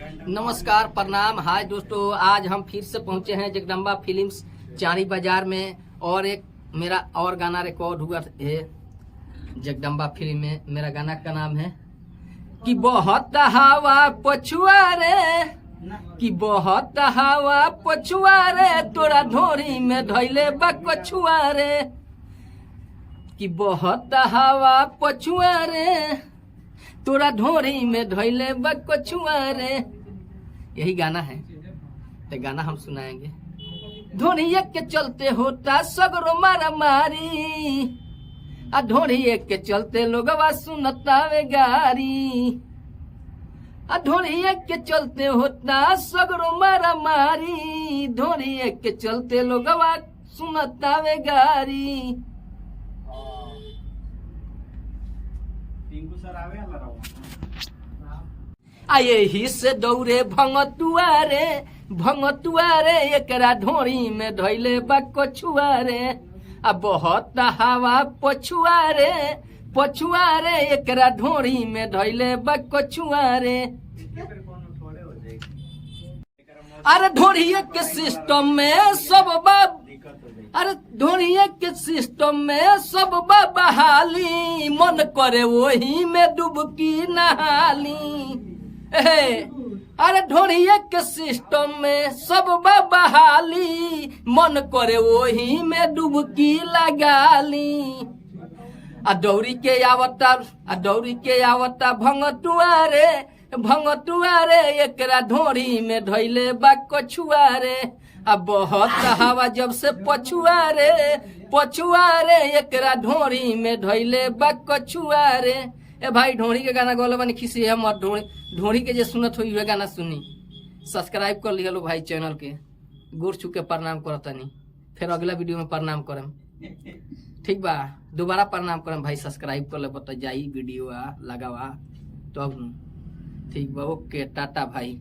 नमस्कार, प्रणाम, हाय दोस्तों। आज हम फिर से पहुंचे हैं जगदम्बा फिल्म्स चारी बाजार में और एक मेरा और गाना रिकॉर्ड हुआ है जगदम्बा फिल्म में। मेरा गाना का नाम है कि बहुत हवा पछुआ रे, कि बहुत हवा पछुआ रे, तोरा धोरी में धैले बा कछुआ रे, कि बहुत हवा पछुआ रे, तोरा धोरी में धैले बा कछुआ रे। यही गाना है, तो गाना हम सुनाएंगे। धोनी के चलते होता सगरो मारा मारी, आ धोनी के चलते लोगवा सुनता वे गारी, आ धोनी के चलते होता सगरो मारा मारी, धोनी के चलते लोगवा सुनता वे गारी। यही से दौड़े भंगतुआरे भंगतुआरे, एकरा ढोरी में धैले बा कछुआरे, आ बहुत हवा पछुआरे पछुआरे, एकरा ढोरी में धैले बा कछुआरे। अरे ढोरिये के सिस्टम में सब बाब, अरे ढोरिये के सिस्टम में सब बहाली, मन करे वही में डुबकी नहाली। अरे ढोरिये के सिस्टम में सब बहाली, मन करे वही में डुबकी लगाली। आ दौड़ी के आवता भंगतुआरे भंगतुआरे, एकरा ढोरी में धैले बा कछुआरे, आ बहुत हवा जब से पछुआरे पछुआरे, एकरा ढोरी में धैले बा कछुआरे। ए भाई, ढोरी के गाना गोले बनी खिसी है मत, ढोरी के जे सुनत हुई हुए गाना सुनी। सब्सक्राइब कर लिया लो भाई चैनल के, गोर छू के प्रणाम करतनी। फिर अगला वीडियो में प्रणाम करम, ठीक बा? दोबारा प्रणाम करम भाई, सब्सक्राइब कर ले बता जाई वीडियो लगावा तो, ठीक बा। ओके, टाटा भाई।